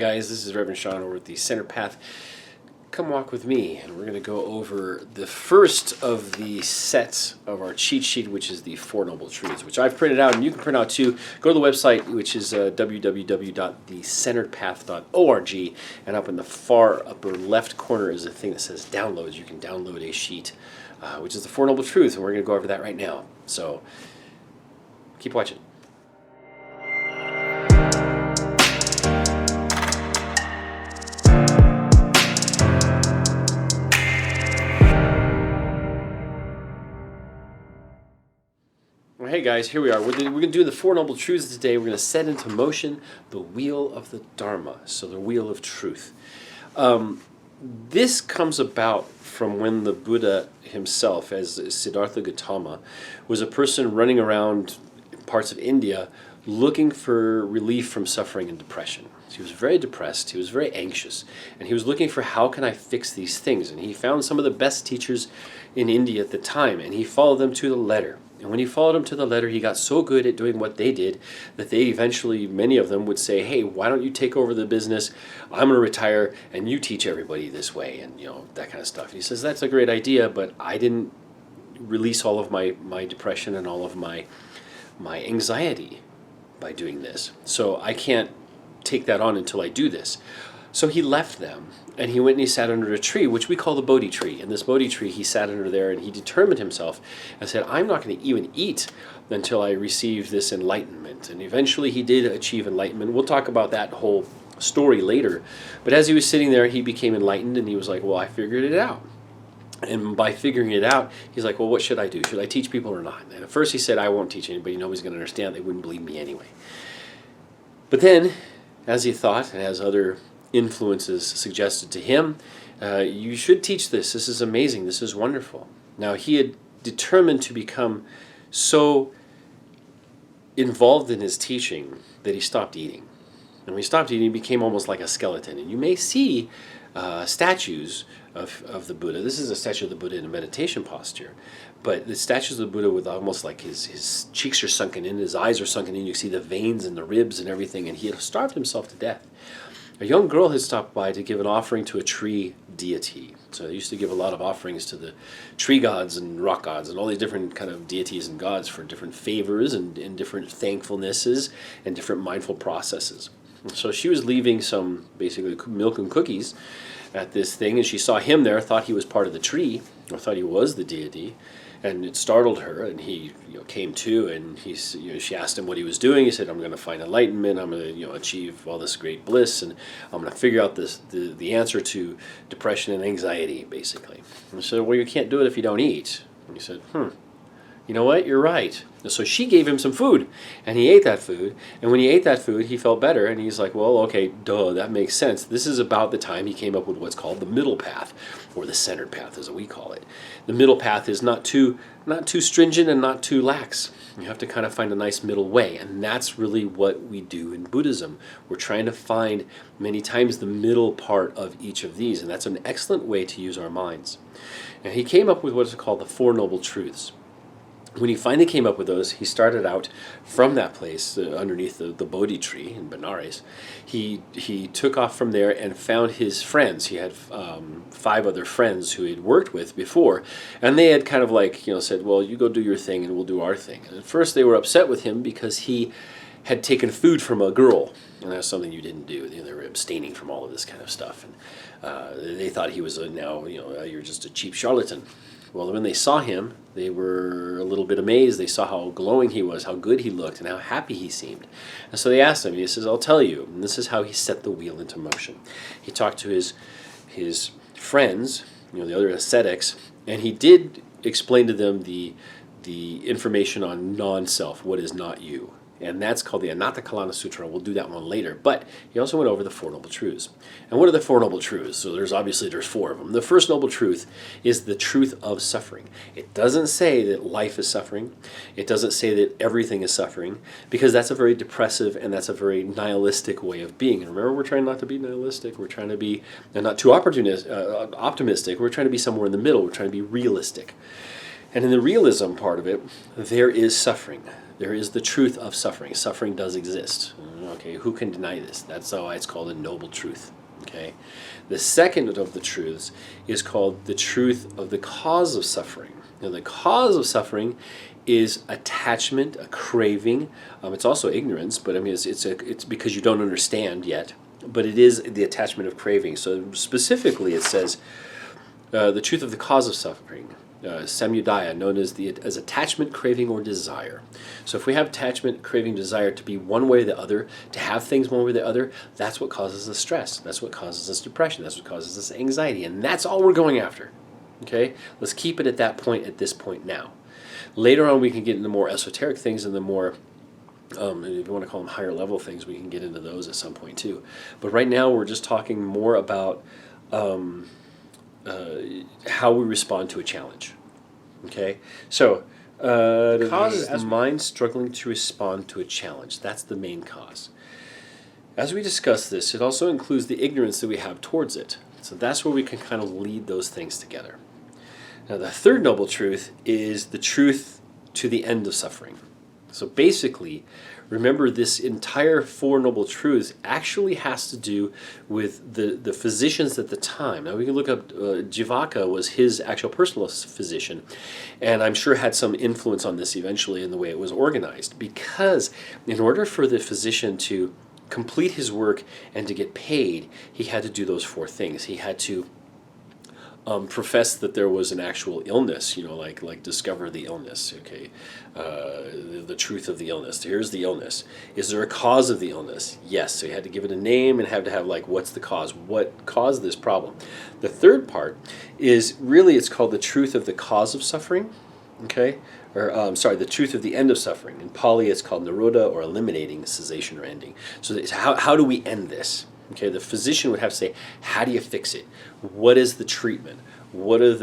guys, this is Reverend Sean over at the Center Path. Come walk with me, and we're going to go over the first of the sets of our cheat sheet, which is the Four Noble Truths, which I've printed out, and you can print out too. Go to the website, which is www.thecenteredpath.org, and up in the far upper left corner is a thing that says Downloads. You can download a sheet, which is the Four Noble Truths, and we're going to go over that right now. So keep watching. Well, hey guys, here we are. We're going to do the Four Noble Truths today. We're going to set into motion the wheel of the Dharma, so the wheel of truth. This comes about from when the Buddha himself, as Siddhartha Gautama, was a person running around parts of India looking for relief from suffering and depression. He was very depressed, he was very anxious, and he was looking for how can I fix these things. And he found some of the best teachers in India at the time, and he followed them to the letter. And when he followed them to the letter, he got so good at doing what they did that they eventually, many of them would say, hey, why don't you take over the business? I'm going to retire and you teach everybody this way, and that kind of stuff. And he says, that's a great idea, but I didn't release all of my depression and all of my anxiety by doing this. So I can't take that on until I do this. So he left them, and he went and he sat under a tree, which we call the Bodhi tree. And this Bodhi tree, he sat under there, and he determined himself and said, I'm not going to even eat until I receive this enlightenment. And eventually he did achieve enlightenment. We'll talk about that whole story later. But as he was sitting there, he became enlightened, and he was like, well, I figured it out. And by figuring it out, he's like, well, what should I do? Should I teach people or not? And at first he said, I won't teach anybody. Nobody's going to understand. They wouldn't believe me anyway. But then, as he thought, and as other influences suggested to him, you should teach this. This is amazing. This is wonderful. Now, he had determined to become so involved in his teaching that he stopped eating. And when he stopped eating, he became almost like a skeleton. And you may see statues of the Buddha. This is a statue of the Buddha in a meditation posture. But the statues of the Buddha with almost like his cheeks are sunken in, his eyes are sunken in. You see the veins and the ribs and everything. And he had starved himself to death. A young girl had stopped by to give an offering to a tree deity. So they used to give a lot of offerings to the tree gods and rock gods and all these different kind of deities and gods for different favors and different thankfulnesses and different mindful processes. And so she was leaving some basically milk and cookies at this thing, and she saw him there, thought he was part of the tree, or thought he was the deity, and it startled her, and he came to, and she asked him what he was doing. He said, I'm going to find enlightenment, I'm going to achieve all this great bliss, and I'm going to figure out the answer to depression and anxiety, basically. And she said, well, you can't do it if you don't eat. And he said, you know what, you're right. And so she gave him some food, and he ate that food, and when he ate that food, he felt better, and he's like, well, okay, duh, that makes sense. This is about the time he came up with what's called the middle path, or the centered path, as we call it. The middle path is not too stringent and not too lax. You have to kind of find a nice middle way, and that's really what we do in Buddhism. We're trying to find many times the middle part of each of these, and that's an excellent way to use our minds. And he came up with what is called the Four Noble Truths. When he finally came up with those, he started out from that place underneath the Bodhi tree in Benares. He took off from there and found his friends. He had 5 other friends who he had worked with before, and they had kind of like said, well, you go do your thing and we'll do our thing. And at first they were upset with him because he had taken food from a girl, and that's something you didn't do. They were abstaining from all of this kind of stuff, and they thought he was you're just a cheap charlatan. Well, when they saw him, they were a little bit amazed. They saw how glowing he was, how good he looked, and how happy he seemed. And so they asked him, he says, I'll tell you. And this is how he set the wheel into motion. He talked to his friends, the other ascetics, and he did explain to them the information on non-self, what is not you. And that's called the Anatta Kalana Sutra. We'll do that one later. But he also went over the Four Noble Truths. And what are the Four Noble Truths? So there's 4 of them. The first Noble Truth is the truth of suffering. It doesn't say that life is suffering. It doesn't say that everything is suffering, because that's a very depressive and that's a very nihilistic way of being. And remember, we're trying not to be nihilistic. We're trying to be not too optimistic. We're trying to be somewhere in the middle. We're trying to be realistic. And in the realism part of it, there is suffering. There is the truth of suffering. Suffering does exist. Okay, who can deny this? That's why it's called a noble truth. Okay, the second of the truths is called the truth of the cause of suffering. Now, the cause of suffering is attachment, a craving. It's also ignorance, but I mean, it's because you don't understand yet. But it is the attachment of craving. So specifically, it says the truth of the cause of suffering, samudaya, known as attachment, craving, or desire. So if we have attachment, craving, desire to be one way or the other, to have things one way or the other, that's what causes us stress. That's what causes us depression. That's what causes us anxiety. And that's all we're going after. Okay? Let's keep it at that point, at this point now. Later on, we can get into more esoteric things and the more, if you want to call them higher level things, we can get into those at some point too. But right now, we're just talking more about how we respond to a challenge. Okay? So, the cause is the mind struggling to respond to a challenge. That's the main cause. As we discuss this, it also includes the ignorance that we have towards it. So that's where we can kind of lead those things together. Now, the third noble truth is the truth to the end of suffering. So basically, remember this entire Four Noble Truths actually has to do with the physicians at the time. Now we can look up, Jivaka was his actual personal physician, and I'm sure had some influence on this eventually in the way it was organized, because in order for the physician to complete his work and to get paid, he had to do those four things. He had to profess that there was an actual illness, like discover the illness, okay, the truth of the illness. Here's the illness. Is there a cause of the illness? Yes. So you had to give it a name and have to have what's the cause? What caused this problem? The third part is really, it's called the truth of the cause of suffering, okay, or the truth of the end of suffering. In Pali, it's called nirodha, or eliminating, cessation, or ending. So it's how do we end this? Okay, the physician would have to say, how do you fix it? What is the treatment? What are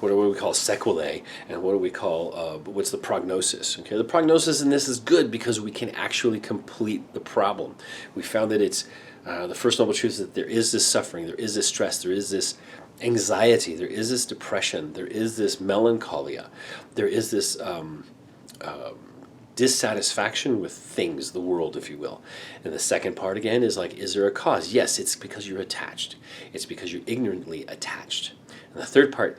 what do we call sequelae, and what do we call what's the prognosis? Okay, the prognosis in this is good because we can actually complete the problem. We found that it's the first noble truth is that there is this suffering, there is this stress, there is this anxiety, there is this depression, there is this melancholia, there is this dissatisfaction with things, the world, if you will. And the second part again is is there a cause? Yes, it's because you're attached. It's because you're ignorantly attached. And the third part,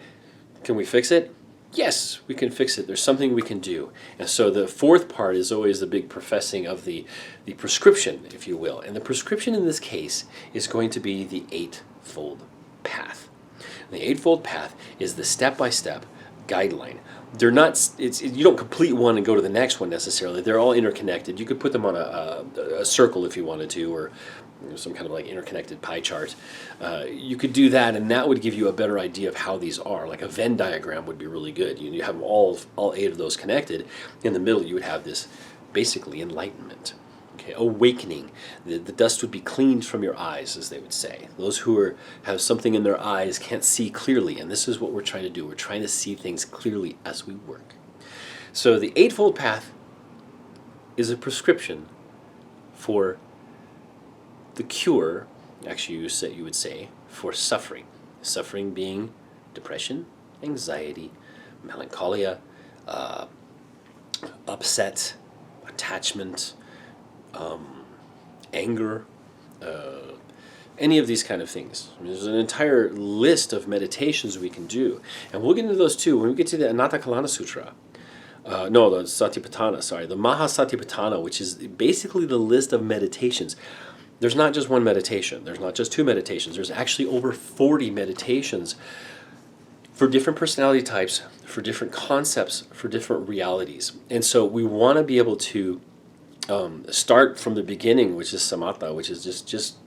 can we fix it? Yes, we can fix it. There's something we can do. And so the fourth part is always the big professing of the prescription, if you will. And the prescription in this case is going to be the Eightfold Path. And the Eightfold Path is the step-by-step guideline. They're not. You don't complete one and go to the next one necessarily. They're all interconnected. You could put them on a circle if you wanted to, or some kind of interconnected pie chart. You could do that, and that would give you a better idea of how these are. Like a Venn diagram would be really good. You have all 8 of those connected. In the middle, you would have this basically enlightenment. Okay, awakening. The dust would be cleaned from your eyes, as they would say. Those who have something in their eyes can't see clearly, and this is what we're trying to do. We're trying to see things clearly as we work. So the Eightfold Path is a prescription for the cure, actually you would say, for suffering. Suffering being depression, anxiety, melancholia, upset, attachment, anger, any of these kind of things. There's an entire list of meditations we can do, and we'll get into those too when we get to the Anattakalana Sutra. The Satipatthana, the Mahasatipatthana, which is basically the list of meditations. There's not just one meditation. There's not just 2 meditations. There's actually over 40 meditations for different personality types, for different concepts, for different realities. And so we want to be able to start from the beginning, which is samatha, which is just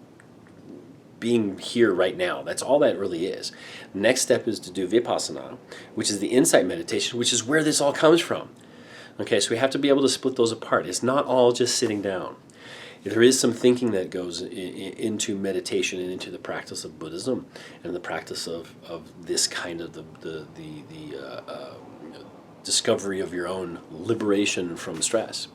being here right now. That's all that really is. Next step is to do vipassana, which is the insight meditation, which is where this all comes from. Okay, so we have to be able to split those apart. It's not all just sitting down. There is some thinking that goes into meditation and into the practice of Buddhism and the practice of this kind of the discovery of your own liberation from stress.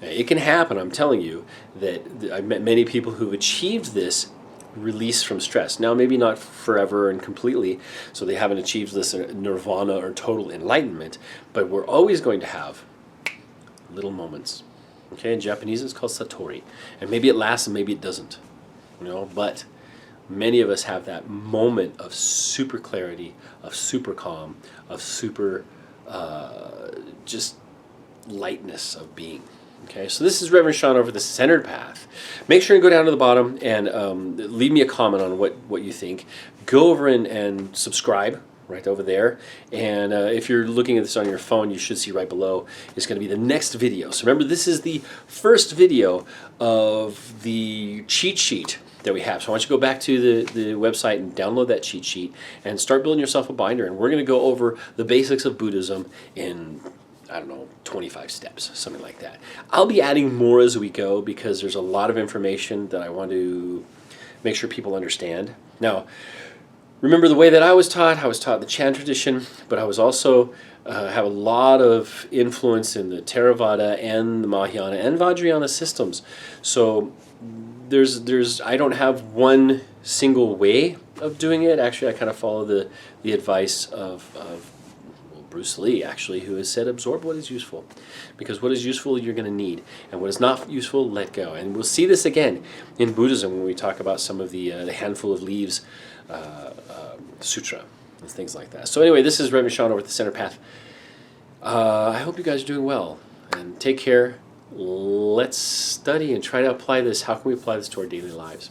It can happen, I'm telling you, that I've met many people who've achieved this release from stress. Now, maybe not forever and completely, so they haven't achieved this nirvana or total enlightenment, but we're always going to have little moments, Okay, in Japanese it's called satori. And maybe it lasts and maybe it doesn't. But many of us have that moment of super clarity, of super calm, of super just lightness of being. Okay, so this is Reverend Sean over the Centered Path. Make sure you go down to the bottom and leave me a comment on what you think. Go over and subscribe right over there. And if you're looking at this on your phone, you should see right below is going to be the next video. So remember, this is the first video of the cheat sheet that we have. So I want you to go back to the website and download that cheat sheet and start building yourself a binder. And we're going to go over the basics of Buddhism in, I don't know, 25 steps, something like that. I'll be adding more as we go because there's a lot of information that I want to make sure people understand. Now, remember the way that I was taught the Chan tradition, but I was also have a lot of influence in the Theravada and the Mahayana and Vajrayana systems. So I don't have one single way of doing it. Actually, I kind of follow the advice of Bruce Lee, actually, who has said, absorb what is useful. Because what is useful, you're going to need. And what is not useful, let go. And we'll see this again in Buddhism when we talk about some of the handful of leaves sutra and things like that. So anyway, this is Reverend Sean over at the Center Path. I hope you guys are doing well. And take care. Let's study and try to apply this. How can we apply this to our daily lives?